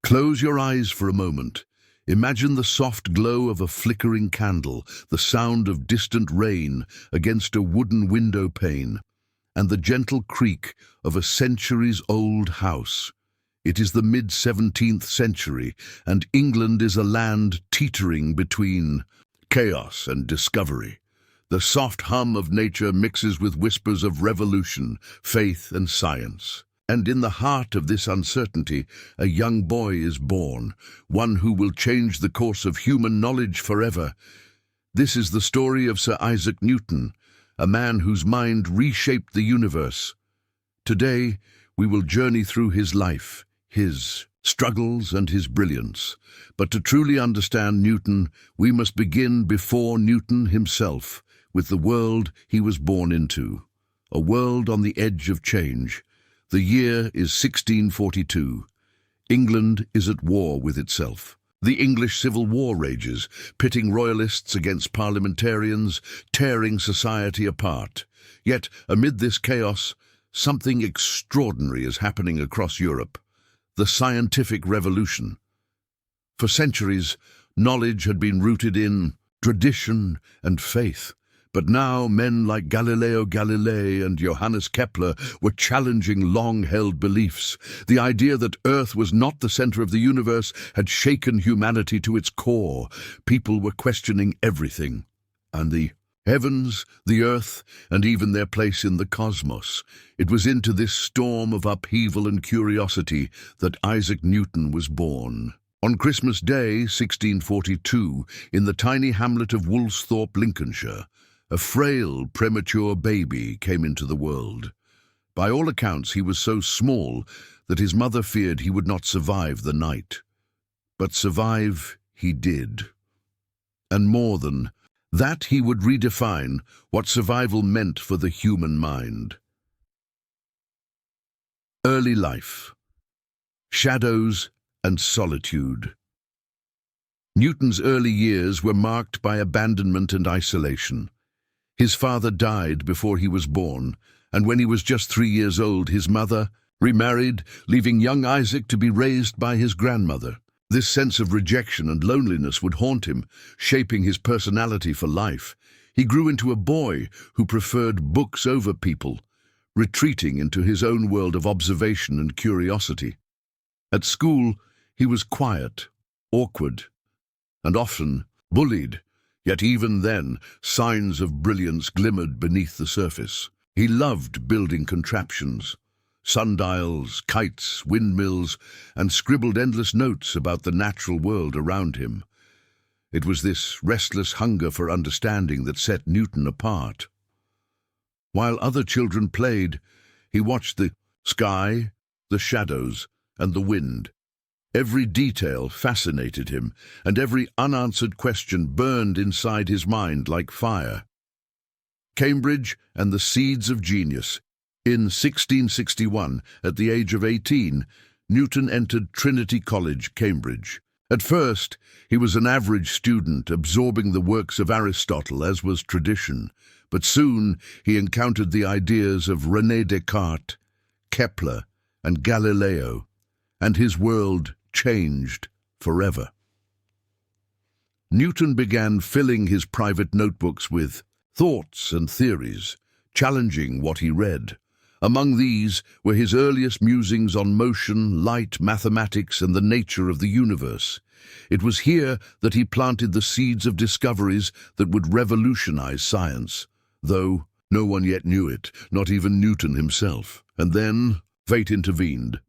Close your eyes for a moment. Imagine the soft glow of a flickering candle, the sound of distant rain against a wooden window pane, and the gentle creak of a centuries-old house. It is the mid-17th century, and England is a land teetering between chaos and discovery. The soft hum of nature mixes with whispers of revolution, faith, and science. And in the heart of this uncertainty, a young boy is born, one who will change the course of human knowledge forever. This is the story of Sir Isaac Newton, a man whose mind reshaped the universe. Today, we will journey through his life, his struggles and his brilliance. But to truly understand Newton, we must begin before Newton himself, with the world he was born into, a world on the edge of change. The year is 1642. England is at war with itself. The English Civil War rages, pitting royalists against parliamentarians, tearing society apart. Yet, amid this chaos, something extraordinary is happening across Europe: the scientific revolution. For centuries, knowledge had been rooted in tradition and faith. But now men like Galileo Galilei and Johannes Kepler were challenging long-held beliefs. The idea that Earth was not the center of the universe had shaken humanity to its core. People were questioning everything, and the heavens, the earth, and even their place in the cosmos. It was into this storm of upheaval and curiosity that Isaac Newton was born. On Christmas Day, 1642, in the tiny hamlet of Woolsthorpe, Lincolnshire, a frail, premature baby came into the world. By all accounts, he was so small that his mother feared he would not survive the night. But survive he did. And more than that, he would redefine what survival meant for the human mind. Early life, shadows and solitude. Newton's early years were marked by abandonment and isolation. His father died before he was born, and when he was just 3 years old, his mother remarried, leaving young Isaac to be raised by his grandmother. This sense of rejection and loneliness would haunt him, shaping his personality for life. He grew into a boy who preferred books over people, retreating into his own world of observation and curiosity. At school, he was quiet, awkward, and often bullied. Yet even then, signs of brilliance glimmered beneath the surface. He loved building contraptions, sundials, kites, windmills, and scribbled endless notes about the natural world around him. It was this restless hunger for understanding that set Newton apart. While other children played, he watched the sky, the shadows, and the wind. Every detail fascinated him, and every unanswered question burned inside his mind like fire. Cambridge and the seeds of genius. In 1661, at the age of 18, Newton entered Trinity College, Cambridge. At first, he was an average student, absorbing the works of Aristotle as was tradition, but soon he encountered the ideas of René Descartes, Kepler, and Galileo, and his world changed forever. Newton began filling his private notebooks with thoughts and theories, challenging what he read. Among these were his earliest musings on motion, light, mathematics, and the nature of the universe. It was here that he planted the seeds of discoveries that would revolutionize science, though no one yet knew it, not even Newton himself. And then fate intervened.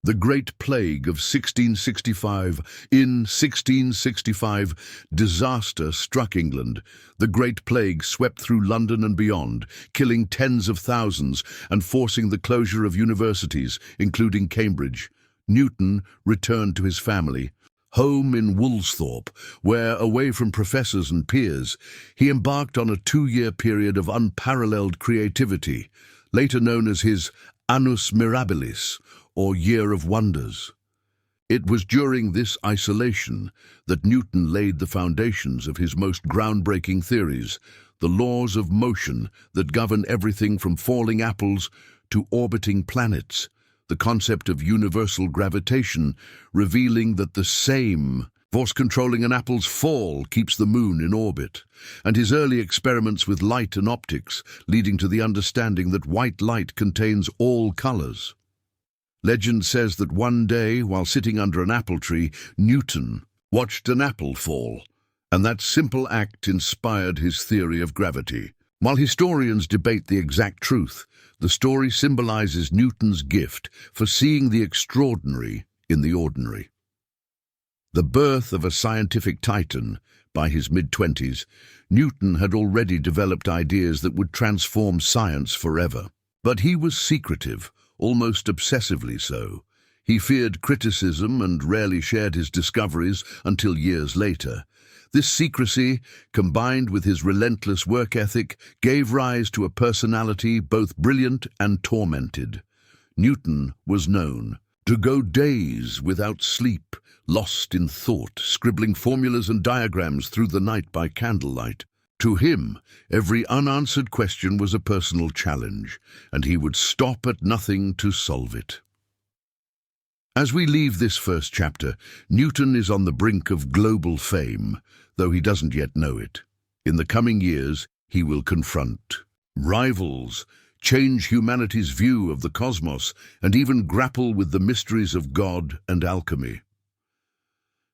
The Great Plague of 1665. In 1665, disaster struck England. The Great Plague swept through London and beyond, killing tens of thousands and forcing the closure of universities, including Cambridge. Newton returned to his family, home in Woolsthorpe, where, away from professors and peers, he embarked on a 2-year period of unparalleled creativity, later known as his Annus Mirabilis, or Year of Wonders. It was during this isolation that Newton laid the foundations of his most groundbreaking theories, the laws of motion that govern everything from falling apples to orbiting planets. the concept of universal gravitation, revealing that the same force controlling an apple's fall keeps the moon in orbit, and his early experiments with light and optics, leading to the understanding that white light contains all colors. Legend says that one day, while sitting under an apple tree, Newton watched an apple fall, and that simple act inspired his theory of gravity. While historians debate the exact truth, the story symbolizes Newton's gift for seeing the extraordinary in the ordinary. The birth of a scientific titan. By his mid-20s, Newton had already developed ideas that would transform science forever. But he was secretive, almost obsessively so. He feared criticism and rarely shared his discoveries until years later. This secrecy, combined with his relentless work ethic, gave rise to a personality both brilliant and tormented. Newton was known to go days without sleep, lost in thought, scribbling formulas and diagrams through the night by candlelight. To him, every unanswered question was a personal challenge, and he would stop at nothing to solve it. As we leave this first chapter, Newton is on the brink of global fame, though he doesn't yet know it. In the coming years, he will confront rivals, change humanity's view of the cosmos, and even grapple with the mysteries of God and alchemy.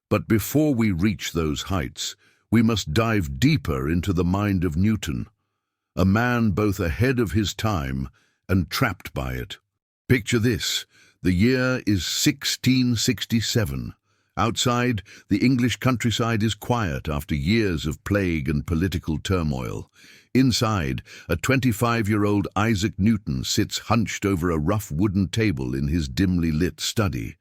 But before we reach those heights, we must dive deeper into the mind of Newton, a man both ahead of his time and trapped by it. Picture this. The year is 1667. Outside, the English countryside is quiet after years of plague and political turmoil. Inside, a 25-year-old Isaac Newton sits hunched over a rough wooden table in his dimly lit study.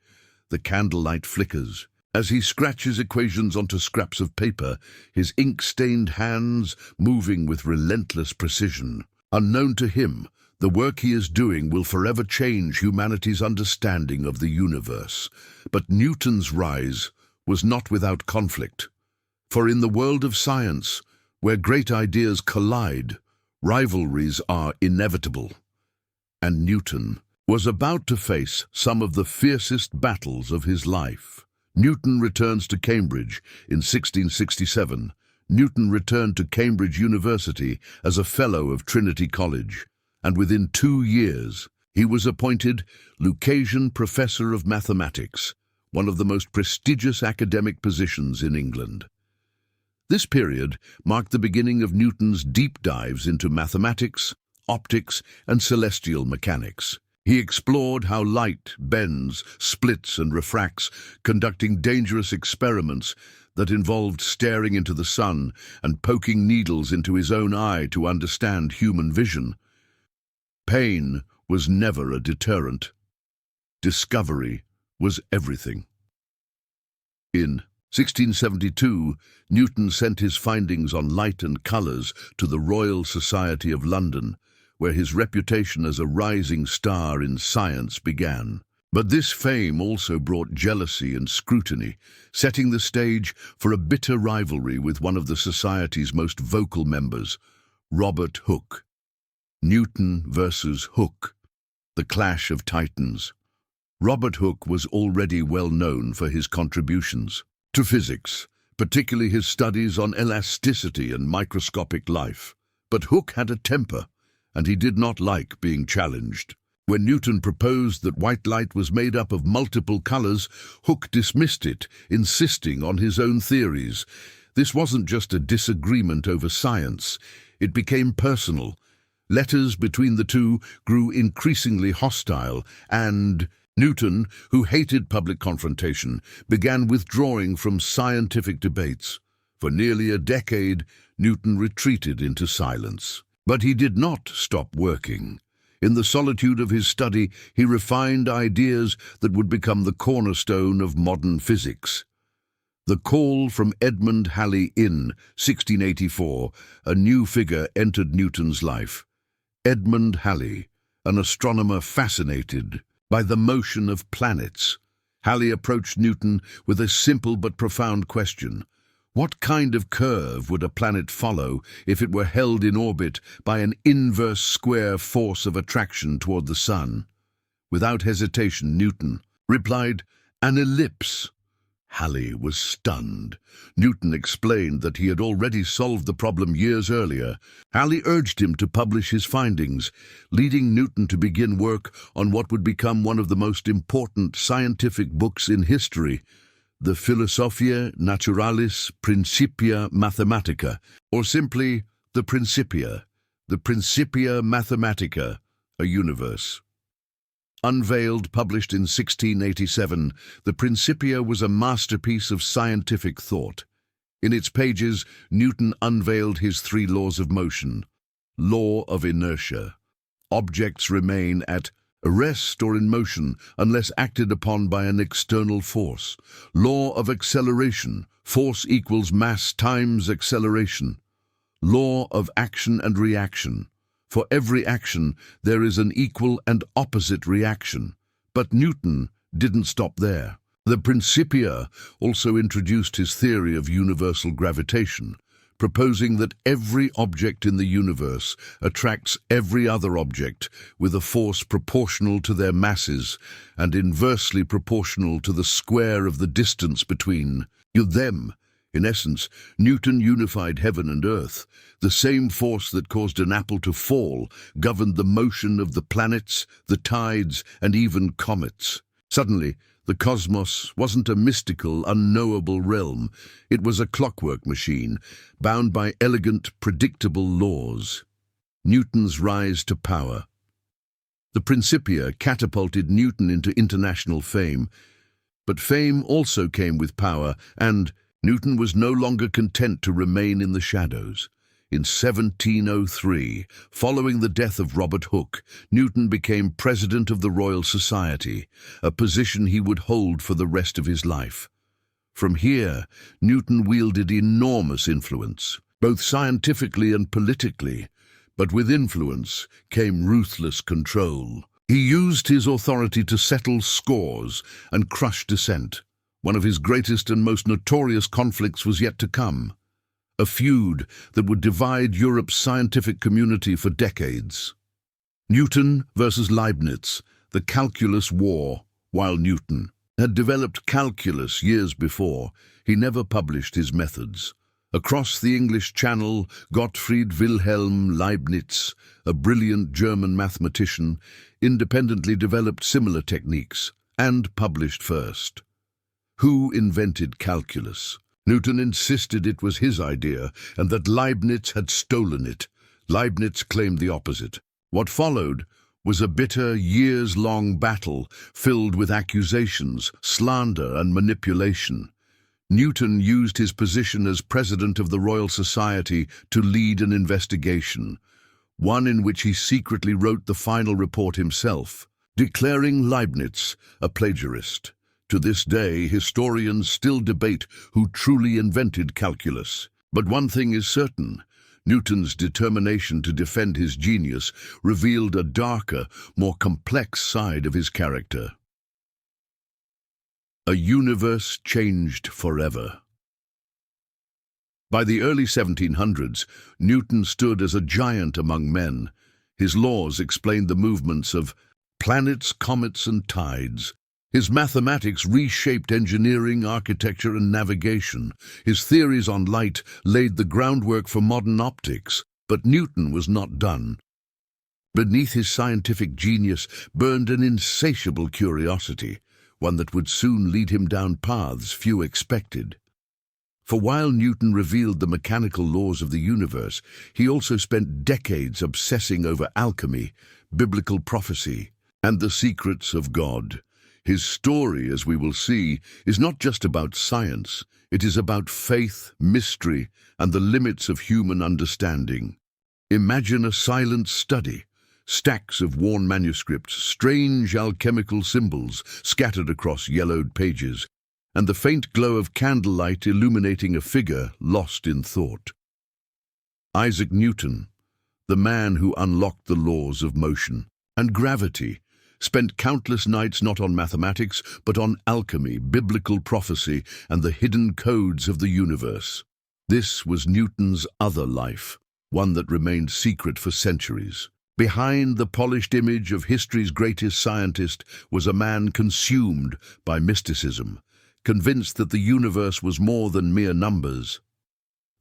The candlelight flickers. As he scratches equations onto scraps of paper, his ink-stained hands moving with relentless precision. Unknown to him, the work he is doing will forever change humanity's understanding of the universe. But Newton's rise was not without conflict. For in the world of science, where great ideas collide, rivalries are inevitable. And Newton was about to face some of the fiercest battles of his life. Newton returns to Cambridge in 1667. Newton returned to Cambridge University as a Fellow of Trinity College, and within 2 years he was appointed Lucasian Professor of Mathematics, one of the most prestigious academic positions in England. This period marked the beginning of Newton's deep dives into mathematics, optics, and celestial mechanics. He explored how light bends, splits, and refracts, conducting dangerous experiments that involved staring into the sun and poking needles into his own eye to understand human vision. Pain was never a deterrent. Discovery was everything. In 1672, Newton sent his findings on light and colours to the Royal Society of London, where his reputation as a rising star in science began. But this fame also brought jealousy and scrutiny, setting the stage for a bitter rivalry with one of the Society's most vocal members, Robert Hooke. Newton versus Hooke, the clash of titans. Robert Hooke was already well known for his contributions to physics, particularly his studies on elasticity and microscopic life. But Hooke had a temper, and he did not like being challenged. When Newton proposed that white light was made up of multiple colors, Hooke dismissed it, insisting on his own theories. This wasn't just a disagreement over science. It became personal. Letters between the two grew increasingly hostile, and Newton, who hated public confrontation, began withdrawing from scientific debates. For nearly a decade, Newton retreated into silence. But he did not stop working. In the solitude of his study, he refined ideas that would become the cornerstone of modern physics. The call from Edmund Halley in 1684, a new figure entered Newton's life. Edmund Halley, an astronomer fascinated by the motion of planets. Halley approached Newton with a simple but profound question. What kind of curve would a planet follow if it were held in orbit by an inverse square force of attraction toward the sun? Without hesitation, Newton replied, "An ellipse." Halley was stunned. Newton explained that he had already solved the problem years earlier. Halley urged him to publish his findings, leading Newton to begin work on what would become one of the most important scientific books in history, the Philosophiae Naturalis Principia Mathematica, or simply the Principia Mathematica, a universe. Unveiled, published in 1687, the Principia was a masterpiece of scientific thought. In its pages, Newton unveiled his three laws of motion. Law of inertia. Objects remain at rest or in motion unless acted upon by an external force. Law of acceleration. Force equals mass times acceleration. Law of action and reaction. For every action, there is an equal and opposite reaction. But Newton didn't stop there. The Principia also introduced his theory of universal gravitation, proposing that every object in the universe attracts every other object with a force proportional to their masses and inversely proportional to the square of the distance between them. In essence, Newton unified heaven and earth. The same force that caused an apple to fall governed the motion of the planets, the tides, and even comets. Suddenly, the cosmos wasn't a mystical, unknowable realm. It was a clockwork machine, bound by elegant, predictable laws. Newton's rise to power. The Principia catapulted Newton into international fame, but fame also came with power, and Newton was no longer content to remain in the shadows. In 1703, following the death of Robert Hooke, Newton became president of the Royal Society, a position he would hold for the rest of his life. From here, Newton wielded enormous influence, both scientifically and politically, but with influence came ruthless control. He used his authority to settle scores and crush dissent. One of his greatest and most notorious conflicts was yet to come, a feud that would divide Europe's scientific community for decades. Newton versus Leibniz, the calculus war. While Newton had developed calculus years before, he never published his methods. Across the English Channel, Gottfried Wilhelm Leibniz, a brilliant German mathematician, independently developed similar techniques and published first. Who invented calculus? Newton insisted it was his idea and that Leibniz had stolen it. Leibniz claimed the opposite. What followed was a bitter, years-long battle filled with accusations, slander, and manipulation. Newton used his position as president of the Royal Society to lead an investigation, one in which he secretly wrote the final report himself, declaring Leibniz a plagiarist. To this day, historians still debate who truly invented calculus. But one thing is certain: Newton's determination to defend his genius revealed a darker, more complex side of his character. A universe changed forever. By the early 1700s, Newton stood as a giant among men. His laws explained the movements of planets, comets, and tides. His mathematics reshaped engineering, architecture, and navigation. His theories on light laid the groundwork for modern optics. But Newton was not done. Beneath his scientific genius burned an insatiable curiosity, one that would soon lead him down paths few expected. For while Newton revealed the mechanical laws of the universe, he also spent decades obsessing over alchemy, biblical prophecy, and the secrets of God. His story, as we will see, is not just about science. It is about faith, mystery, and the limits of human understanding. Imagine a silent study, stacks of worn manuscripts, strange alchemical symbols scattered across yellowed pages, and the faint glow of candlelight illuminating a figure lost in thought. Isaac Newton, the man who unlocked the laws of motion and gravity, spent countless nights not on mathematics, but on alchemy, biblical prophecy, and the hidden codes of the universe. This was Newton's other life, one that remained secret for centuries. Behind the polished image of history's greatest scientist was a man consumed by mysticism, convinced that the universe was more than mere numbers.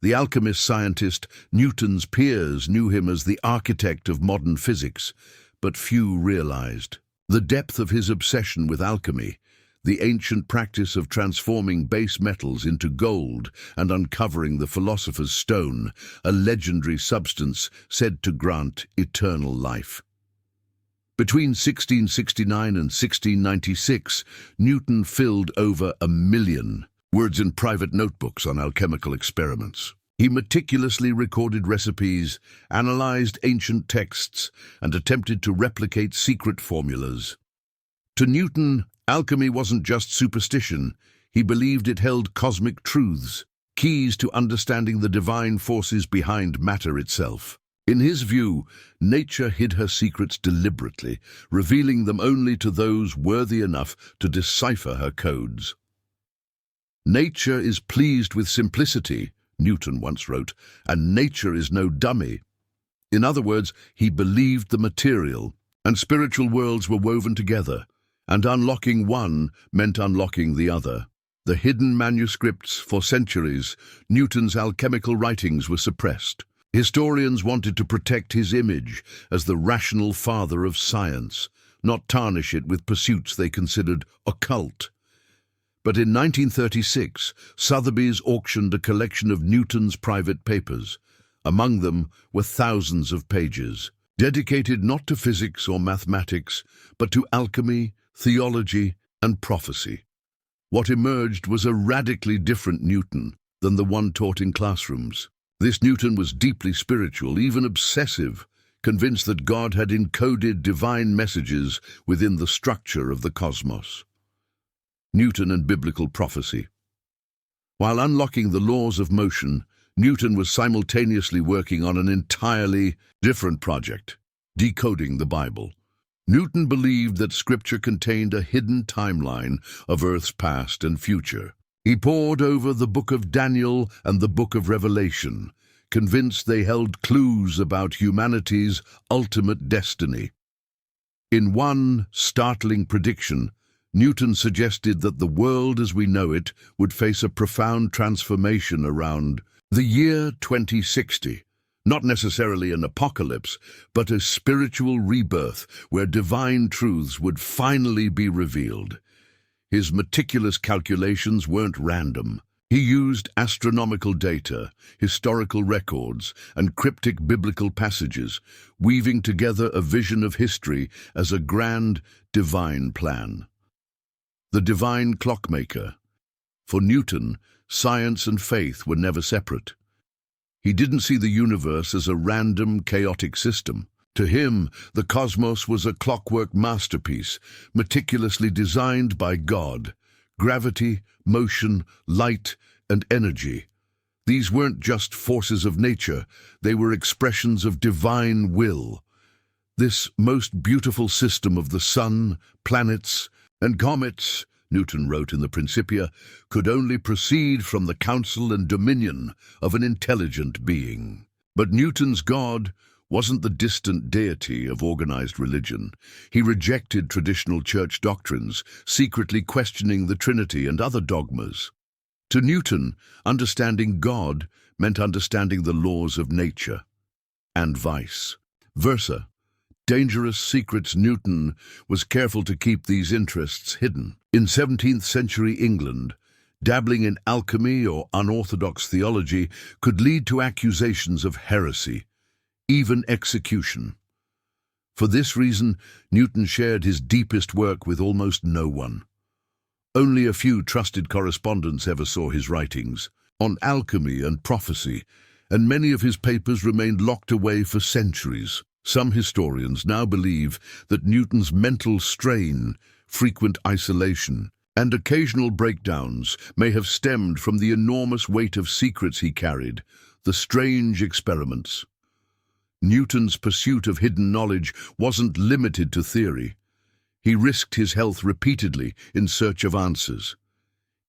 The alchemist scientist Newton's peers knew him as the architect of modern physics, but few realized the depth of his obsession with alchemy, the ancient practice of transforming base metals into gold and uncovering the philosopher's stone, a legendary substance said to grant eternal life. Between 1669 and 1696, Newton filled over 1 million words in private notebooks on alchemical experiments. He meticulously recorded recipes, analyzed ancient texts, and attempted to replicate secret formulas. To Newton, alchemy wasn't just superstition. He believed it held cosmic truths, keys to understanding the divine forces behind matter itself. In his view, nature hid her secrets deliberately, revealing them only to those worthy enough to decipher her codes. "Nature is pleased with simplicity," Newton once wrote, "and nature is no dummy." In other words, he believed the material and spiritual worlds were woven together, and unlocking one meant unlocking the other. The hidden manuscripts for centuries, Newton's alchemical writings were suppressed. Historians wanted to protect his image as the rational father of science, not tarnish it with pursuits they considered occult. But in 1936, Sotheby's auctioned a collection of Newton's private papers. Among them were thousands of pages, dedicated not to physics or mathematics, but to alchemy, theology, and prophecy. What emerged was a radically different Newton than the one taught in classrooms. This Newton was deeply spiritual, even obsessive, convinced that God had encoded divine messages within the structure of the cosmos. Newton and biblical prophecy. While unlocking the laws of motion, Newton was simultaneously working on an entirely different project, decoding the Bible. Newton believed that Scripture contained a hidden timeline of Earth's past and future. He pored over the book of Daniel and the book of Revelation, convinced they held clues about humanity's ultimate destiny. In one startling prediction, Newton suggested that the world as we know it would face a profound transformation around the year 2060. Not necessarily an apocalypse, but a spiritual rebirth where divine truths would finally be revealed. His meticulous calculations weren't random. He used astronomical data, historical records, and cryptic biblical passages, weaving together a vision of history as a grand, divine plan. The divine clockmaker. For Newton, science and faith were never separate. He didn't see the universe as a random, chaotic system. To him, the cosmos was a clockwork masterpiece, meticulously designed by God. Gravity, motion, light, and energy. These weren't just forces of nature, they were expressions of divine will. This most beautiful system of the sun, planets, and comets, Newton wrote in the Principia, could only proceed from the counsel and dominion of an intelligent being. But Newton's God wasn't the distant deity of organized religion. He rejected traditional church doctrines, secretly questioning the Trinity and other dogmas. To Newton, understanding God meant understanding the laws of nature, and vice versa. Dangerous secrets. Newton was careful to keep these interests hidden. In 17th century England, dabbling in alchemy or unorthodox theology could lead to accusations of heresy, even execution. For this reason, Newton shared his deepest work with almost no one. Only a few trusted correspondents ever saw his writings on alchemy and prophecy, and many of his papers remained locked away for centuries. Some historians now believe that Newton's mental strain, frequent isolation, and occasional breakdowns may have stemmed from the enormous weight of secrets he carried, the strange experiments. Newton's pursuit of hidden knowledge wasn't limited to theory. He risked his health repeatedly in search of answers.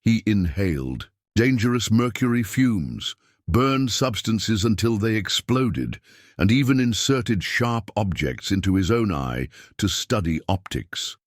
He inhaled dangerous mercury fumes, burned substances until they exploded, and even inserted sharp objects into his own eye to study optics.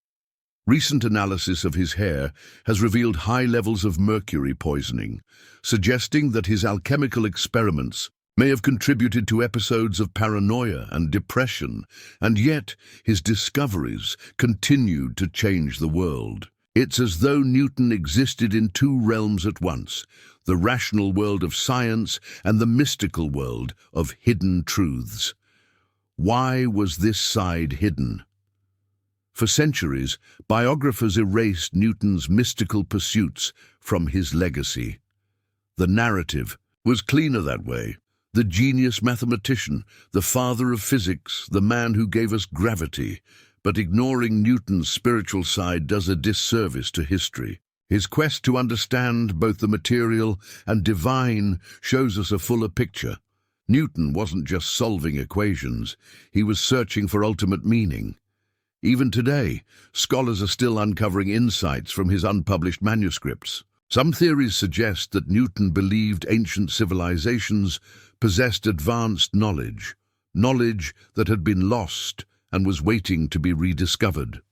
Recent analysis of his hair has revealed high levels of mercury poisoning, suggesting that his alchemical experiments may have contributed to episodes of paranoia and depression, and yet his discoveries continued to change the world. It's as though Newton existed in two realms at once, the rational world of science and the mystical world of hidden truths. Why was this side hidden? For centuries, biographers erased Newton's mystical pursuits from his legacy. The narrative was cleaner that way. The genius mathematician, the father of physics, the man who gave us gravity. But ignoring Newton's spiritual side does a disservice to history. His quest to understand both the material and divine shows us a fuller picture. Newton wasn't just solving equations, he was searching for ultimate meaning. Even today, scholars are still uncovering insights from his unpublished manuscripts. Some theories suggest that Newton believed ancient civilizations possessed advanced knowledge that had been lost and was waiting to be rediscovered.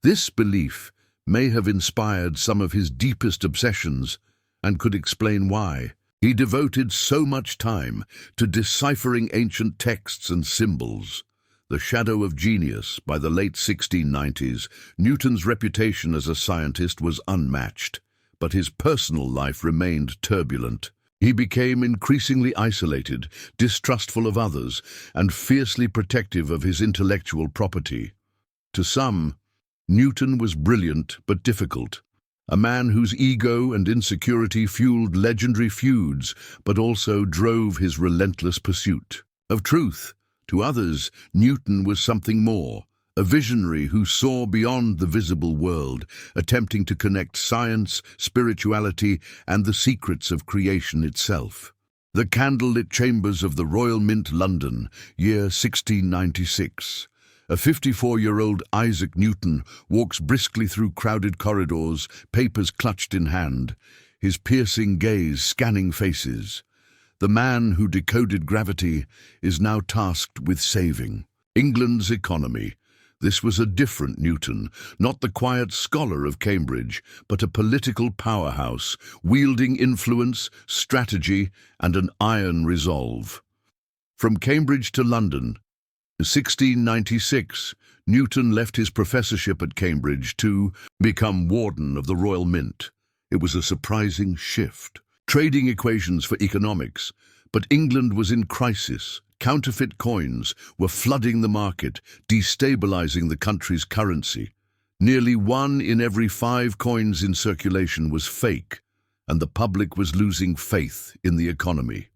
This belief may have inspired some of his deepest obsessions and could explain why he devoted so much time to deciphering ancient texts and symbols. The shadow of genius. By the late 1690s, Newton's reputation as a scientist was unmatched, but his personal life remained turbulent. He became increasingly isolated, distrustful of others, and fiercely protective of his intellectual property. To some, Newton was brilliant but difficult, a man whose ego and insecurity fueled legendary feuds but also drove his relentless pursuit of truth. To others, Newton was something more, a visionary who saw beyond the visible world, attempting to connect science, spirituality, and the secrets of creation itself. The candlelit chambers of the Royal Mint, London, year 1696. A 54-year-old Isaac Newton walks briskly through crowded corridors, papers clutched in hand, his piercing gaze scanning faces. The man who decoded gravity is now tasked with saving England's economy. This was a different Newton, not the quiet scholar of Cambridge, but a political powerhouse, wielding influence, strategy, and an iron resolve. From Cambridge to London, in 1696, Newton left his professorship at Cambridge to become warden of the Royal Mint. It was a surprising shift. Trading equations for economics, but England was in crisis. Counterfeit coins were flooding the market, destabilizing the country's currency. Nearly 1 in every 5 coins in circulation was fake, and the public was losing faith in the economy.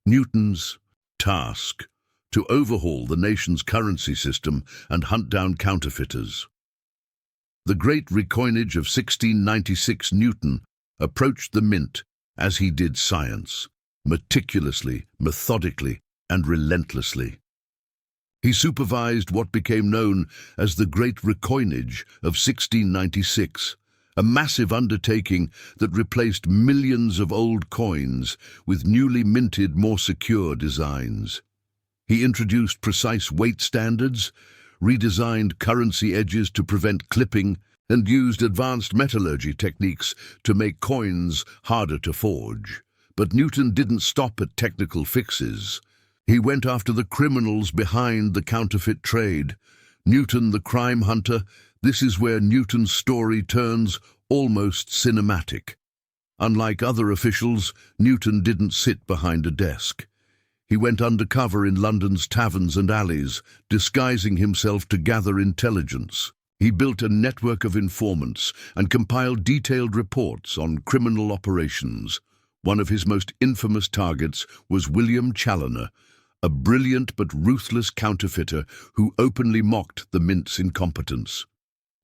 Newton's task: to overhaul the nation's currency system and hunt down counterfeiters. The great recoinage of 1696, Newton approached the mint as he did science, meticulously, methodically, and relentlessly. He supervised what became known as the Great Recoinage of 1696, a massive undertaking that replaced millions of old coins with newly minted, more secure designs. He introduced precise weight standards, redesigned currency edges to prevent clipping, and used advanced metallurgy techniques to make coins harder to forge. But Newton didn't stop at technical fixes. He went after the criminals behind the counterfeit trade. Newton, the crime hunter. This is where Newton's story turns almost cinematic. Unlike other officials, Newton didn't sit behind a desk. He went undercover in London's taverns and alleys, disguising himself to gather intelligence. He built a network of informants and compiled detailed reports on criminal operations. One of his most infamous targets was William Challoner, a brilliant but ruthless counterfeiter who openly mocked the mint's incompetence.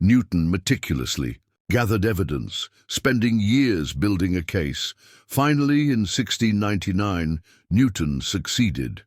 Newton meticulously gathered evidence, spending years building a case. Finally, in 1699, Newton succeeded.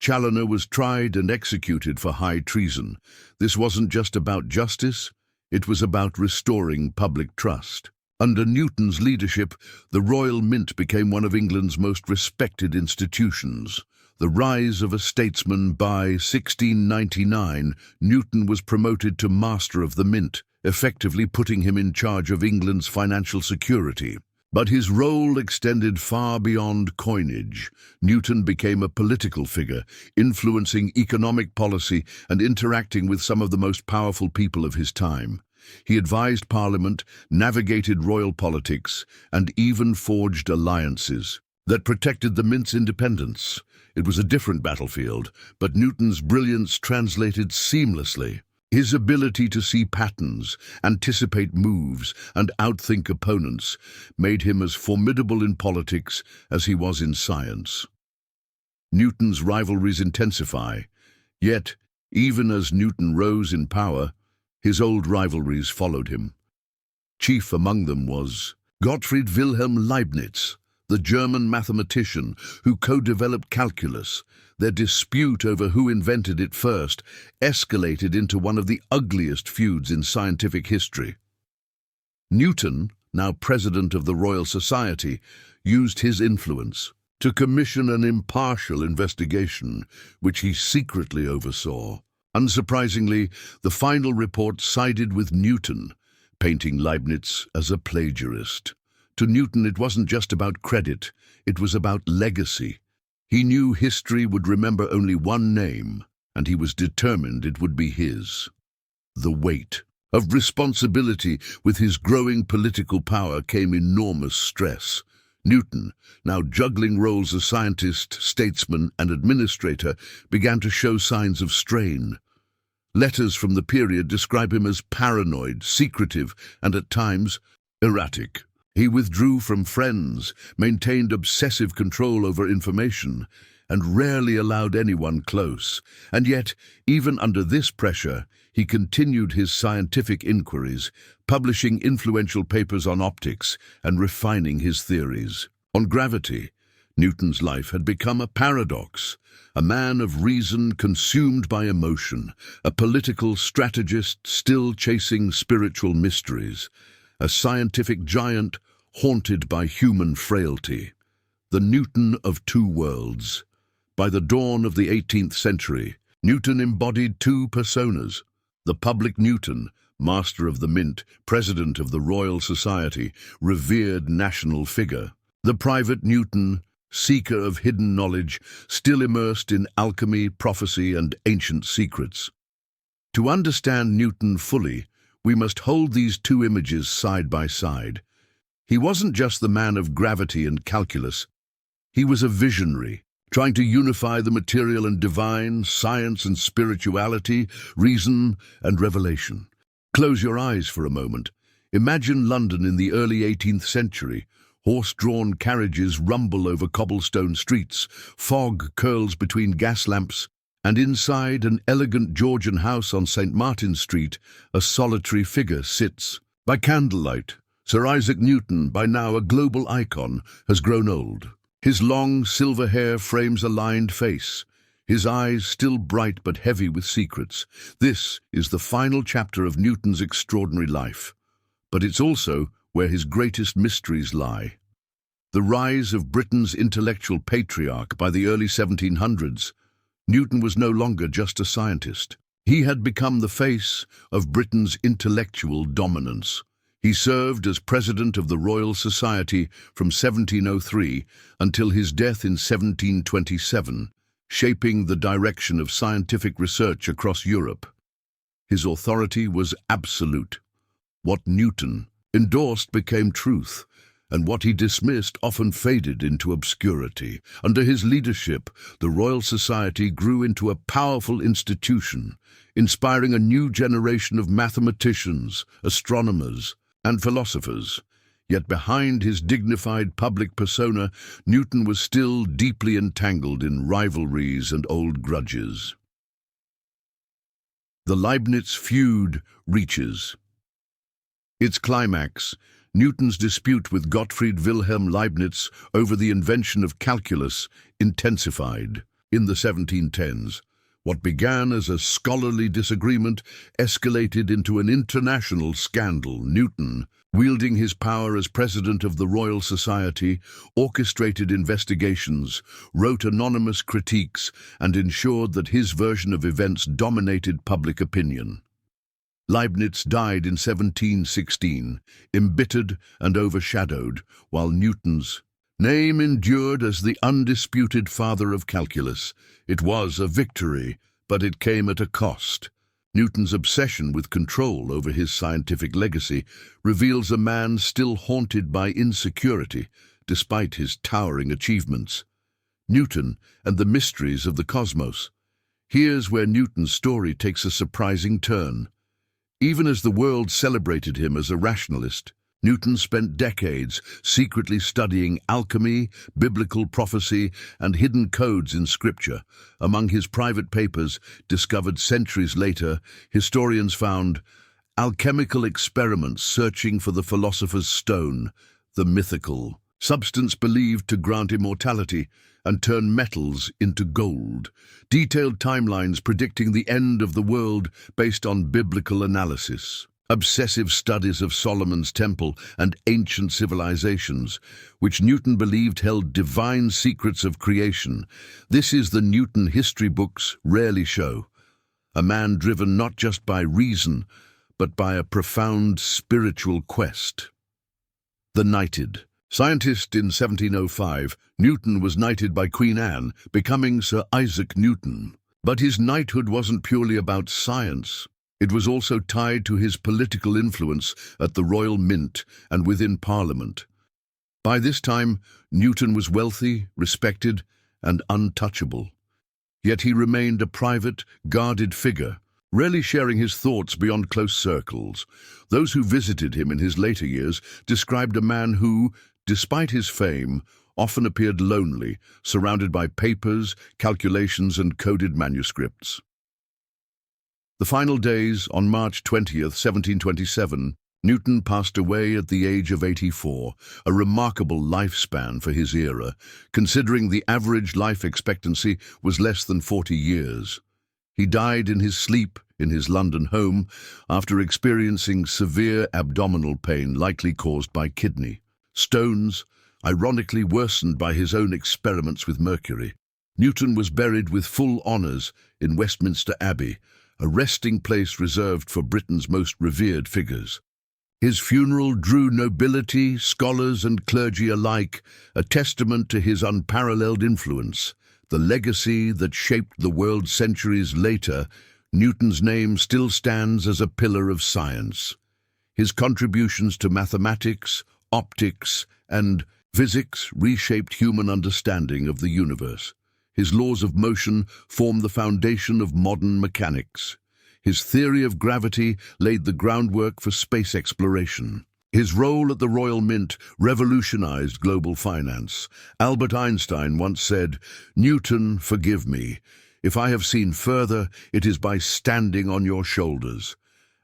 Challoner was tried and executed for high treason. This wasn't just about justice, it was about restoring public trust. Under Newton's leadership, the Royal Mint became one of England's most respected institutions. The rise of a statesman. By 1699, Newton was promoted to Master of the Mint, effectively putting him in charge of England's financial security. But his role extended far beyond coinage. Newton became a political figure, influencing economic policy and interacting with some of the most powerful people of his time. He advised Parliament, navigated royal politics, and even forged alliances that protected the Mint's independence. It was a different battlefield, but Newton's brilliance translated seamlessly. His ability to see patterns, anticipate moves, and outthink opponents made him as formidable in politics as he was in science. Newton's rivalries intensify, yet, even as Newton rose in power, his old rivalries followed him. Chief among them was Gottfried Wilhelm Leibniz, the German mathematician who co-developed calculus. Their dispute over who invented it first escalated into one of the ugliest feuds in scientific history. Newton, now president of the Royal Society, used his influence to commission an impartial investigation, which he secretly oversaw. Unsurprisingly, the final report sided with Newton, painting Leibniz as a plagiarist. To Newton, it wasn't just about credit, it was about legacy. He knew history would remember only one name, and he was determined it would be his. The weight of responsibility with his growing political power came enormous stress. Newton, now juggling roles as scientist, statesman, and administrator, began to show signs of strain. Letters from the period describe him as paranoid, secretive, and at times erratic. He withdrew from friends, maintained obsessive control over information, and rarely allowed anyone close. And yet, even under this pressure, he continued his scientific inquiries, publishing influential papers on optics and refining his theories. On gravity, Newton's life had become a paradox. A man of reason consumed by emotion, a political strategist still chasing spiritual mysteries, a scientific giant haunted by human frailty. The Newton of two worlds. By the dawn of the 18th century, Newton embodied two personas: the public Newton, Master of the Mint, President of the Royal Society, revered national figure; the private Newton, seeker of hidden knowledge, still immersed in alchemy, prophecy, and ancient secrets. To understand Newton fully, we must hold these two images side by side. He wasn't just the man of gravity and calculus. He was a visionary, trying to unify the material and divine, science and spirituality, reason and revelation. Close your eyes for a moment. Imagine London in the early 18th century. Horse-drawn carriages rumble over cobblestone streets, fog curls between gas lamps, and inside an elegant Georgian house on St. Martin's Street, a solitary figure sits. By candlelight, Sir Isaac Newton, by now a global icon, has grown old. His long silver hair frames a lined face, his eyes still bright but heavy with secrets. This is the final chapter of Newton's extraordinary life. But it's also where his greatest mysteries lie. The rise of Britain's intellectual patriarch. By the early 1700s, Newton was no longer just a scientist. He had become the face of Britain's intellectual dominance. He served as president of the Royal Society from 1703 until his death in 1727, shaping the direction of scientific research across Europe. His authority was absolute. What Newton endorsed became truth, and what he dismissed often faded into obscurity. Under his leadership, the Royal Society grew into a powerful institution, inspiring a new generation of mathematicians, astronomers, and philosophers. Yet behind his dignified public persona, Newton was still deeply entangled in rivalries and old grudges. The Leibniz feud reaches its climax. Newton's dispute with Gottfried Wilhelm Leibniz over the invention of calculus intensified. In the 1710s, what began as a scholarly disagreement escalated into an international scandal. Newton, Wielding his power as president of the Royal Society, orchestrated investigations, wrote anonymous critiques, and ensured that his version of events dominated public opinion. Leibniz died in 1716, embittered and overshadowed, while Newton's name endured as the undisputed father of calculus. It was a victory, but it came at a cost. Newton's obsession with control over his scientific legacy reveals a man still haunted by insecurity, despite his towering achievements. Newton and the mysteries of the cosmos. Here's where Newton's story takes a surprising turn. Even as the world celebrated him as a rationalist, Newton spent decades secretly studying alchemy, biblical prophecy, and hidden codes in scripture. Among his private papers, discovered centuries later, historians found alchemical experiments searching for the philosopher's stone, the mythical substance believed to grant immortality and turn metals into gold. Detailed timelines predicting the end of the world based on biblical analysis. Obsessive studies of Solomon's temple and ancient civilizations, which Newton believed held divine secrets of creation. This is the Newton history books rarely show. A man driven not just by reason, but by a profound spiritual quest. The Knighted. Scientist in 1705, Newton was knighted by Queen Anne, becoming Sir Isaac Newton. But his knighthood wasn't purely about science. It was also tied to his political influence at the Royal Mint and within Parliament. By this time, Newton was wealthy, respected, and untouchable. Yet he remained a private, guarded figure, rarely sharing his thoughts beyond close circles. Those who visited him in his later years described a man who, despite his fame, often appeared lonely, surrounded by papers, calculations, and coded manuscripts. The final days, on March 20th, 1727, Newton passed away at the age of 84, a remarkable lifespan for his era, considering the average life expectancy was less than 40 years. He died in his sleep in his London home after experiencing severe abdominal pain likely caused by kidney stones, ironically worsened by his own experiments with mercury. Newton was buried with full honours in Westminster Abbey, a resting place reserved for Britain's most revered figures. His funeral drew nobility, scholars and clergy alike, a testament to his unparalleled influence. The legacy that shaped the world centuries later, Newton's name still stands as a pillar of science. His contributions to mathematics, optics, and physics reshaped human understanding of the universe. His laws of motion form the foundation of modern mechanics. His theory of gravity laid the groundwork for space exploration. His role at the Royal Mint revolutionized global finance. Albert Einstein once said, "Newton, forgive me. If I have seen further, it is by standing on your shoulders."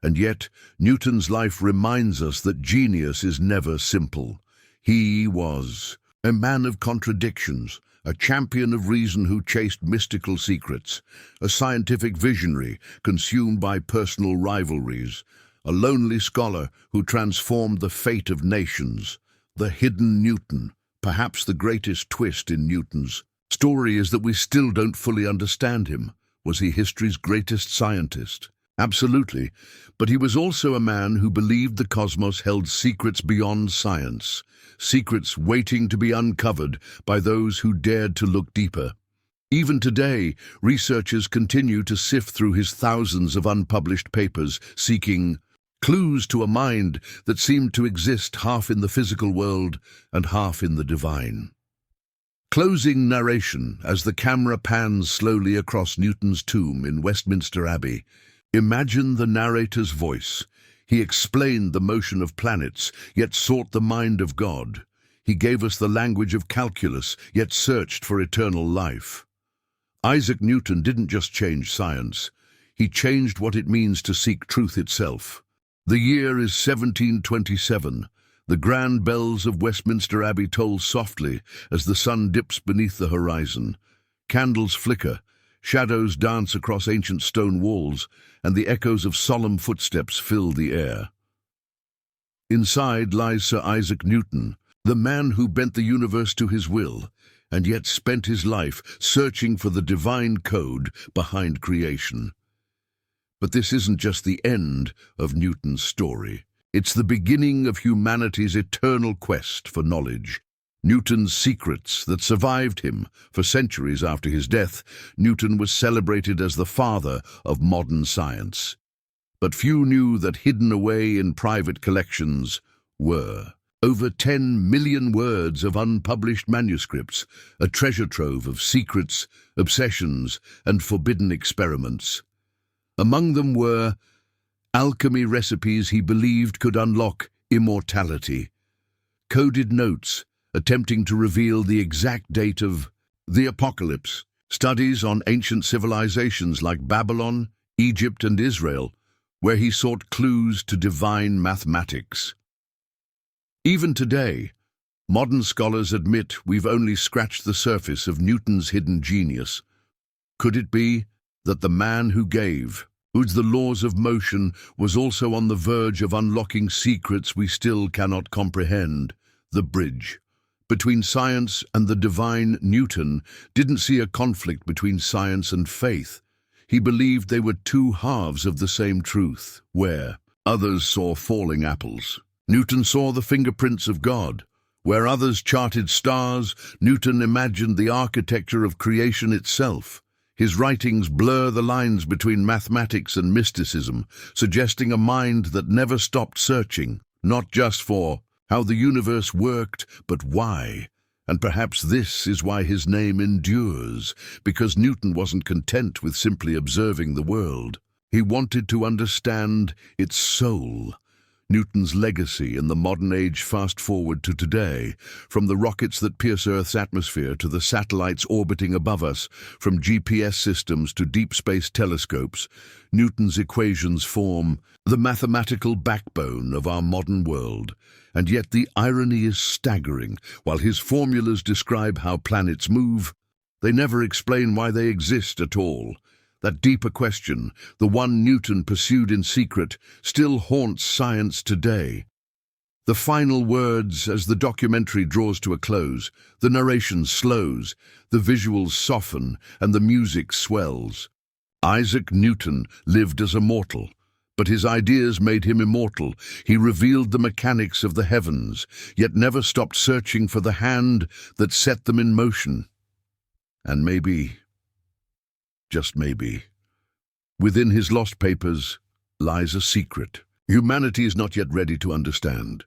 And yet, Newton's life reminds us that genius is never simple. He was a man of contradictions, a champion of reason who chased mystical secrets, a scientific visionary consumed by personal rivalries, a lonely scholar who transformed the fate of nations. The hidden Newton, perhaps the greatest twist in Newton's story, is that we still don't fully understand him. Was he history's greatest scientist? Absolutely, but he was also a man who believed the cosmos held secrets beyond science, secrets waiting to be uncovered by those who dared to look deeper. Even today, researchers continue to sift through his thousands of unpublished papers, seeking clues to a mind that seemed to exist half in the physical world and half in the divine. Closing narration as the camera pans slowly across Newton's tomb in Westminster Abbey. Imagine the narrator's voice. He explained the motion of planets, yet sought the mind of God. He gave us the language of calculus, yet searched for eternal life. Isaac Newton didn't just change science. He changed what it means to seek truth itself. The year is 1727. The grand bells of Westminster Abbey toll softly as the sun dips beneath the horizon. Candles flicker, shadows dance across ancient stone walls, and the echoes of solemn footsteps fill the air. Inside lies Sir Isaac Newton, the man who bent the universe to his will, and yet spent his life searching for the divine code behind creation. But this isn't just the end of Newton's story. It's the beginning of humanity's eternal quest for knowledge. Newton's secrets that survived him for centuries after his death. Newton was celebrated as the father of modern science. But few knew that hidden away in private collections were over 10 million words of unpublished manuscripts, a treasure trove of secrets, obsessions, and forbidden experiments. Among them were alchemy recipes he believed could unlock immortality, coded notes attempting to reveal the exact date of the apocalypse, studies on ancient civilizations like Babylon, Egypt, and Israel, where he sought clues to divine mathematics. Even today, modern scholars admit we've only scratched the surface of Newton's hidden genius. Could it be that the man whose the laws of motion was also on the verge of unlocking secrets we still cannot comprehend? The bridge between science and the divine. Newton didn't see a conflict between science and faith. He believed they were two halves of the same truth. Where others saw falling apples, Newton saw the fingerprints of God. Where others charted stars, Newton imagined the architecture of creation itself. His writings blur the lines between mathematics and mysticism, suggesting a mind that never stopped searching, not just for how the universe worked, but why. And perhaps this is why his name endures, because Newton wasn't content with simply observing the world. He wanted to understand its soul. Newton's legacy in the modern age fast forward to today, from the rockets that pierce Earth's atmosphere to the satellites orbiting above us, from GPS systems to deep space telescopes, Newton's equations form the mathematical backbone of our modern world. And yet the irony is staggering. While his formulas describe how planets move, they never explain why they exist at all. That deeper question, the one Newton pursued in secret, still haunts science today. The final words as the documentary draws to a close, the narration slows, the visuals soften, and the music swells. Isaac Newton lived as a mortal, but his ideas made him immortal. He revealed the mechanics of the heavens, yet never stopped searching for the hand that set them in motion. And maybe, just maybe, within his lost papers lies a secret humanity is not yet ready to understand.